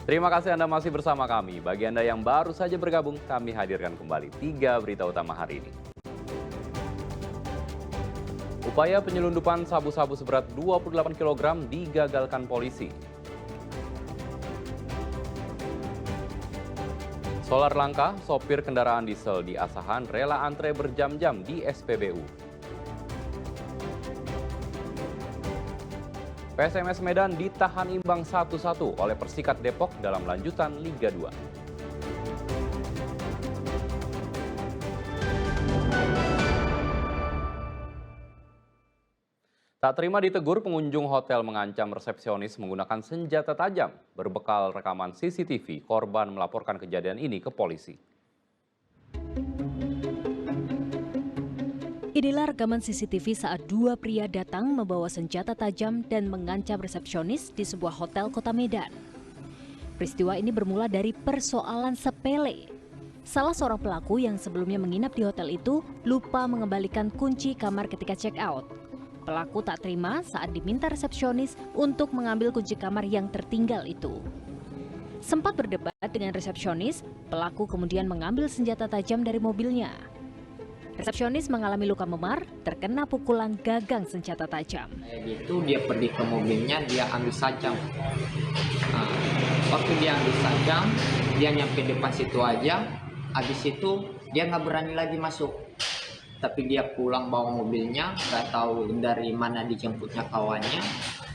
Terima kasih Anda masih bersama kami. Bagi Anda yang baru saja bergabung, kami hadirkan kembali 3 berita utama hari ini. Upaya penyelundupan sabu-sabu seberat 28 kg digagalkan polisi. Solar langka, sopir kendaraan diesel di Asahan rela antre berjam-jam di SPBU. PSMS Medan ditahan imbang 1-1 oleh Persikat Depok dalam lanjutan Liga 2. Tak terima ditegur, pengunjung hotel mengancam resepsionis menggunakan senjata tajam. Berbekal rekaman CCTV, korban melaporkan kejadian ini ke polisi. Inilah rekaman CCTV saat dua pria datang membawa senjata tajam dan mengancam resepsionis di sebuah hotel kota Medan. Peristiwa ini bermula dari persoalan sepele. Salah seorang pelaku yang sebelumnya menginap di hotel itu lupa mengembalikan kunci kamar ketika check out. Pelaku tak terima saat diminta resepsionis untuk mengambil kunci kamar yang tertinggal itu. Sempat berdebat dengan resepsionis, pelaku kemudian mengambil senjata tajam dari mobilnya. Resepsionis mengalami luka memar, terkena pukulan gagang senjata tajam. Itu dia pergi ke mobilnya, dia ambil sajam. Waktu dia ambil sajam, dia nyampe depan situ aja. Habis itu dia nggak berani lagi masuk. Tapi dia pulang bawa mobilnya, nggak tahu dari mana dijemputnya kawannya.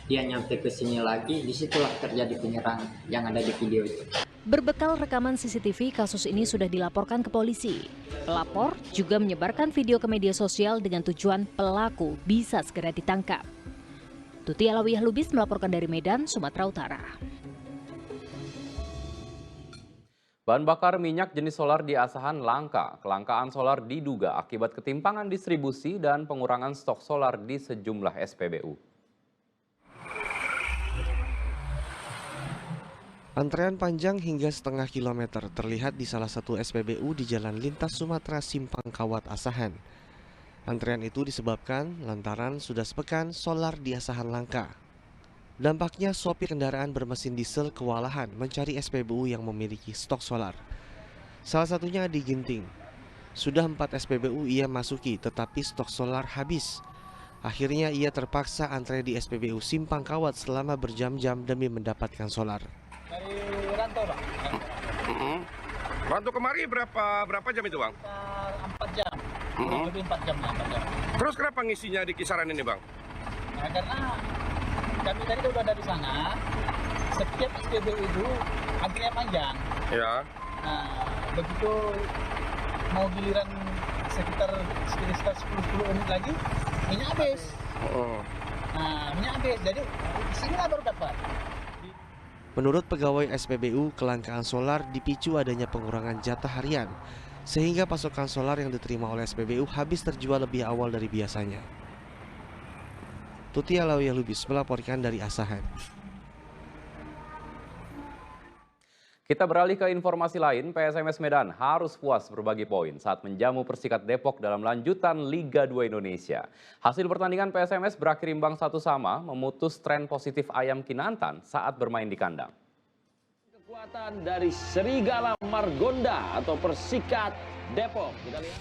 Dia nyampe ke sini lagi, disitulah terjadi penyerangan yang ada di video itu. Berbekal rekaman CCTV, kasus ini sudah dilaporkan ke polisi. Pelapor juga menyebarkan video ke media sosial dengan tujuan pelaku bisa segera ditangkap. Tuti Alawiyah Lubis melaporkan dari Medan, Sumatera Utara. Bahan bakar minyak jenis solar di Asahan langka. Kelangkaan solar diduga akibat ketimpangan distribusi dan pengurangan stok solar di sejumlah SPBU. Antrean panjang hingga setengah kilometer terlihat di salah satu SPBU di Jalan Lintas Sumatera Simpang Kawat Asahan. Antrean itu disebabkan lantaran sudah sepekan solar di Asahan langka. Dampaknya sopir kendaraan bermesin diesel kewalahan mencari SPBU yang memiliki stok solar. Salah satunya di Ginting. Sudah 4 SPBU ia masuki tetapi stok solar habis. Akhirnya ia terpaksa antre di SPBU Simpang Kawat selama berjam-jam demi mendapatkan solar. Dari Rantau, Bang. Rantau kemari berapa jam itu, Bang? 4 jam. Lebih 4 jam lah, 4 jam. Terus kenapa ngisinya di kisaran ini, Bang? Nah, karena kami tadi udah ada di sana. Setiap SPBU itu antrinya panjang. Ya. Nah, begitu mau giliran sekitar 10 menit lagi, minyak habis. Nah, minyak habis. Jadi sinilah baru dapat. Menurut pegawai SPBU, kelangkaan solar dipicu adanya pengurangan jatah harian, sehingga pasokan solar yang diterima oleh SPBU habis terjual lebih awal dari biasanya. Tuti Alawiyah Lubis melaporkan dari Asahan. Kita beralih ke informasi lain, PSMS Medan harus puas berbagi poin saat menjamu Persikat Depok dalam lanjutan Liga 2 Indonesia. Hasil pertandingan PSMS berakhir imbang 1-1, memutus tren positif Ayam Kinantan saat bermain di kandang. Kekuatan dari Serigala Margonda atau Persikat Depok. Kita lihat.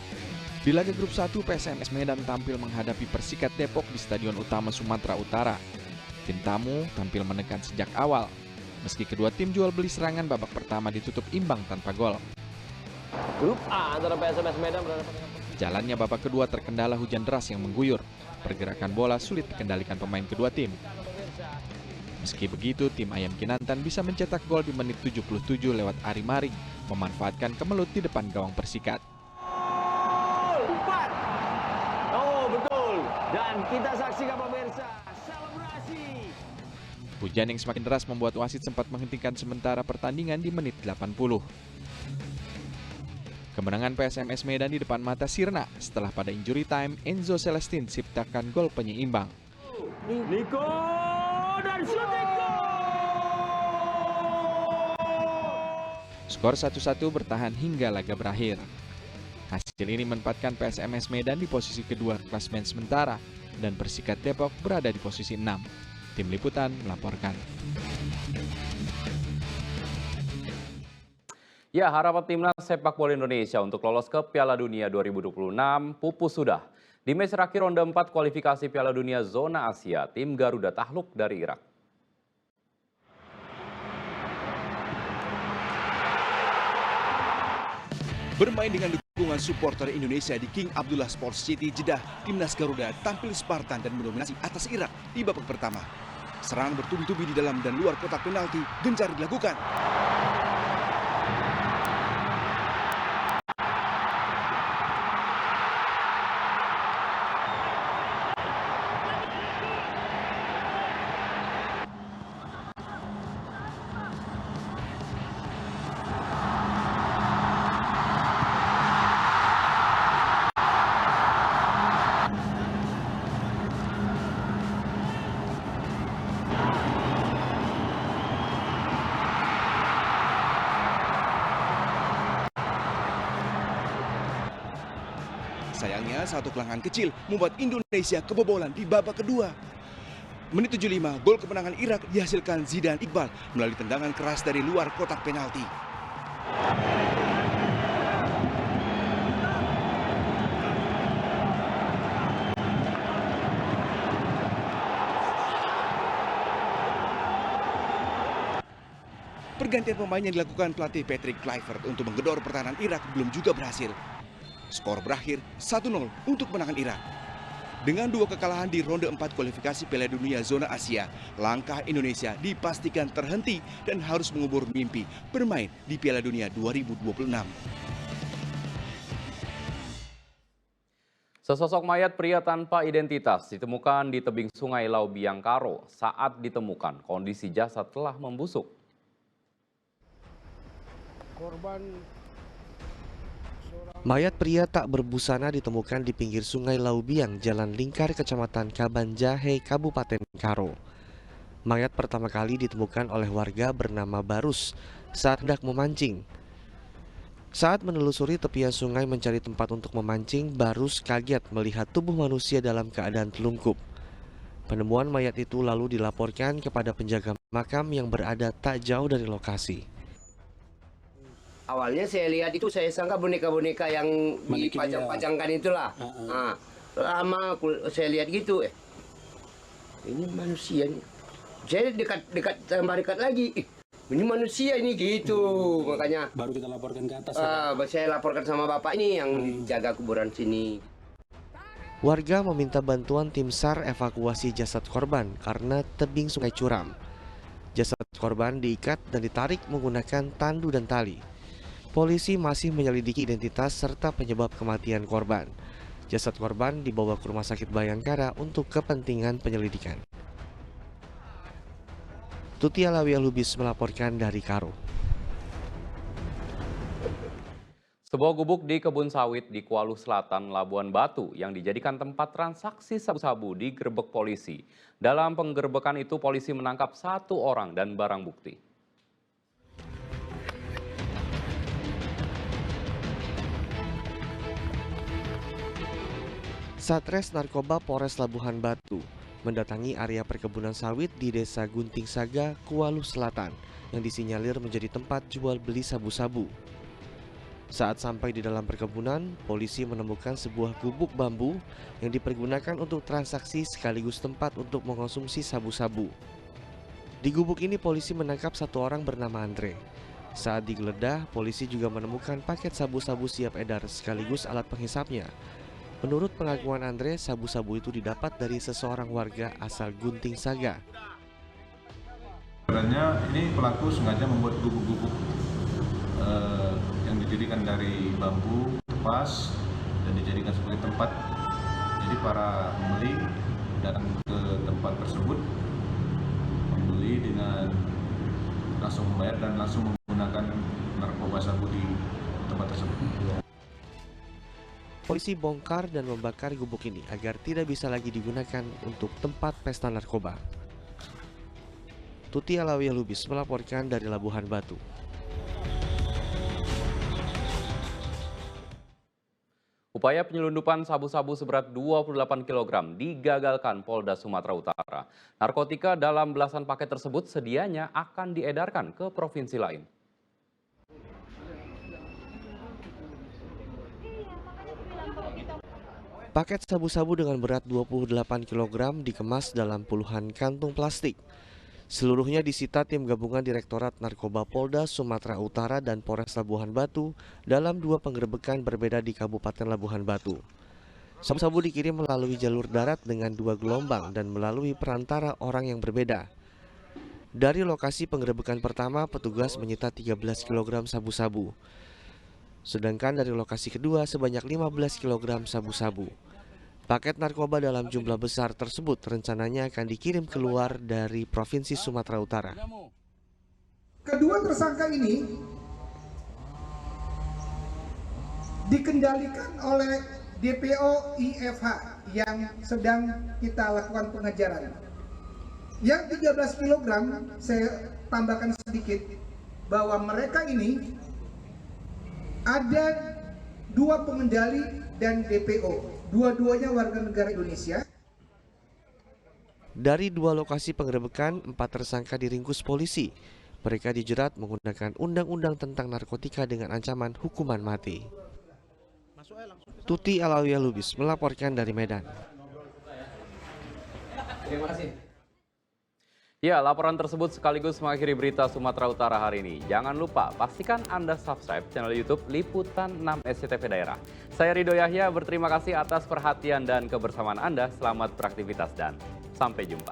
Di laga grup 1, PSMS Medan tampil menghadapi Persikat Depok di Stadion Utama Sumatera Utara. Tim tamu tampil menekan sejak awal. Meski kedua tim jual beli serangan, babak pertama ditutup imbang tanpa gol. Grup A antara PSMS Medan berhadapan dengan Jalannya babak kedua terkendala hujan deras yang mengguyur. Pergerakan bola sulit dikendalikan pemain kedua tim. Meski begitu, tim Ayam Kinantan bisa mencetak gol di menit 77 lewat Ari Maring, memanfaatkan kemelut di depan gawang Persikat. Oh, betul. Dan kita saksikan pemirsa, selebrasi. Hujan yang semakin deras membuat wasit sempat menghentikan sementara pertandingan di menit 80. Kemenangan PSMS Medan di depan mata sirna setelah pada injury time Enzo Celestin ciptakan gol penyeimbang. Niko dan shooting gol. Skor 1-1 bertahan hingga laga berakhir. Hasil ini menempatkan PSMS Medan di posisi kedua klasemen sementara dan Persikat Depok berada di posisi 6. Tim Liputan melaporkan. Ya, harapan timnas sepak bola Indonesia untuk lolos ke Piala Dunia 2026 pupus sudah. Di match terakhir ronde 4 kualifikasi Piala Dunia zona Asia, tim Garuda takluk dari Irak. Bermain dengan dukungan supporter Indonesia di King Abdullah Sports City Jeddah, timnas Garuda tampil Spartan dan mendominasi atas Irak di babak pertama. Serangan bertubi-tubi di dalam dan luar kotak penalti gencar dilakukan. Sayangnya satu kelangan kecil membuat Indonesia kebobolan di babak kedua. Menit 75, gol kemenangan Irak dihasilkan Zidane Iqbal melalui tendangan keras dari luar kotak penalti. Pergantian pemain yang dilakukan pelatih Patrick Kluivert untuk menggedor pertahanan Irak belum juga berhasil. Skor berakhir 1-0 untuk kemenangan Irak. Dengan dua kekalahan di ronde 4 kualifikasi Piala Dunia zona Asia, langkah Indonesia dipastikan terhenti dan harus mengubur mimpi bermain di Piala Dunia 2026. Sesosok mayat pria tanpa identitas ditemukan di tebing sungai Lau Biang Karo. Saat ditemukan, kondisi jasad telah membusuk. Mayat pria tak berbusana ditemukan di pinggir sungai Laubiang, Jalan Lingkar, Kecamatan Kabanjahe, Kabupaten Karo. Mayat pertama kali ditemukan oleh warga bernama Barus saat hendak memancing. Saat menelusuri tepian sungai mencari tempat untuk memancing, Barus kaget melihat tubuh manusia dalam keadaan telungkup. Penemuan mayat itu lalu dilaporkan kepada penjaga makam yang berada tak jauh dari lokasi. Awalnya saya lihat itu, saya sangka boneka-boneka yang dipajang-pajangkan itulah. Nah, lama saya lihat gitu, ini manusia nih. Saya dekat tambah dekat lagi, ini manusia ini gitu. Makanya baru kita laporkan ke atas. Saya laporkan sama bapak ini yang jaga kuburan sini. Warga meminta bantuan tim SAR evakuasi jasad korban karena tebing sungai curam. Jasad korban diikat dan ditarik menggunakan tandu dan tali. Polisi masih menyelidiki identitas serta penyebab kematian korban. Jasad korban dibawa ke Rumah Sakit Bayangkara untuk kepentingan penyelidikan. Tuti Alawiyah Lubis melaporkan dari Karo. Sebuah gubuk di kebun sawit di Kuala Selatan, Labuan Batu yang dijadikan tempat transaksi sabu-sabu digerebek polisi. Dalam penggerebekan itu polisi menangkap 1 orang dan barang bukti. Satres Narkoba Polres Labuhan Batu mendatangi area perkebunan sawit di Desa Gunting Saga, Kuala Selatan yang disinyalir menjadi tempat jual beli sabu-sabu. Saat sampai di dalam perkebunan, polisi menemukan sebuah gubuk bambu yang dipergunakan untuk transaksi sekaligus tempat untuk mengonsumsi sabu-sabu. Di gubuk ini polisi menangkap 1 orang bernama Andre. Saat digeledah, polisi juga menemukan paket sabu-sabu siap edar sekaligus alat penghisapnya. Menurut pengakuan Andre, sabu-sabu itu didapat dari seseorang warga asal Gunting Saga. Sebenarnya ini pelaku sengaja membuat gubuk-gubuk yang dijadikan dari bambu, tepas, dan dijadikan sebagai tempat. Jadi para pembeli datang ke tempat tersebut, membeli dengan langsung membayar dan langsung menggunakan narkoba sabu di tempat tersebut. Polisi bongkar dan membakar gubuk ini agar tidak bisa lagi digunakan untuk tempat pesta narkoba. Tuti Alawiyah Lubis melaporkan dari Labuhan Batu. Upaya penyelundupan sabu-sabu seberat 28 kg digagalkan Polda Sumatera Utara. Narkotika dalam belasan paket tersebut sedianya akan diedarkan ke provinsi lain. Paket sabu-sabu dengan berat 28 kg dikemas dalam puluhan kantung plastik. Seluruhnya disita tim gabungan Direktorat Narkoba Polda Sumatera Utara dan Polres Labuhan Batu dalam 2 penggerebekan berbeda di Kabupaten Labuhan Batu. Sabu-sabu dikirim melalui jalur darat dengan 2 gelombang dan melalui perantara orang yang berbeda. Dari lokasi penggerebekan pertama, petugas menyita 13 kg sabu-sabu. Sedangkan dari lokasi kedua sebanyak 15 kg sabu-sabu. Paket narkoba dalam jumlah besar tersebut rencananya akan dikirim keluar dari Provinsi Sumatera Utara. Kedua tersangka ini dikendalikan oleh DPO IFH yang sedang kita lakukan pengejaran. Yang 13 kg saya tambahkan sedikit bahwa mereka ini ada 2 pengendali dan DPO. Dua-duanya warga negara Indonesia. Dari 2 lokasi penggerebekan, 4 tersangka diringkus polisi. Mereka dijerat menggunakan undang-undang tentang narkotika dengan ancaman hukuman mati. Tuti Alawiyah Lubis melaporkan dari Medan. Terima kasih. Ya, laporan tersebut sekaligus mengakhiri berita Sumatera Utara hari ini. Jangan lupa, pastikan Anda subscribe channel YouTube Liputan 6 SCTV Daerah. Saya Ridho Yahya, berterima kasih atas perhatian dan kebersamaan Anda. Selamat beraktivitas dan sampai jumpa.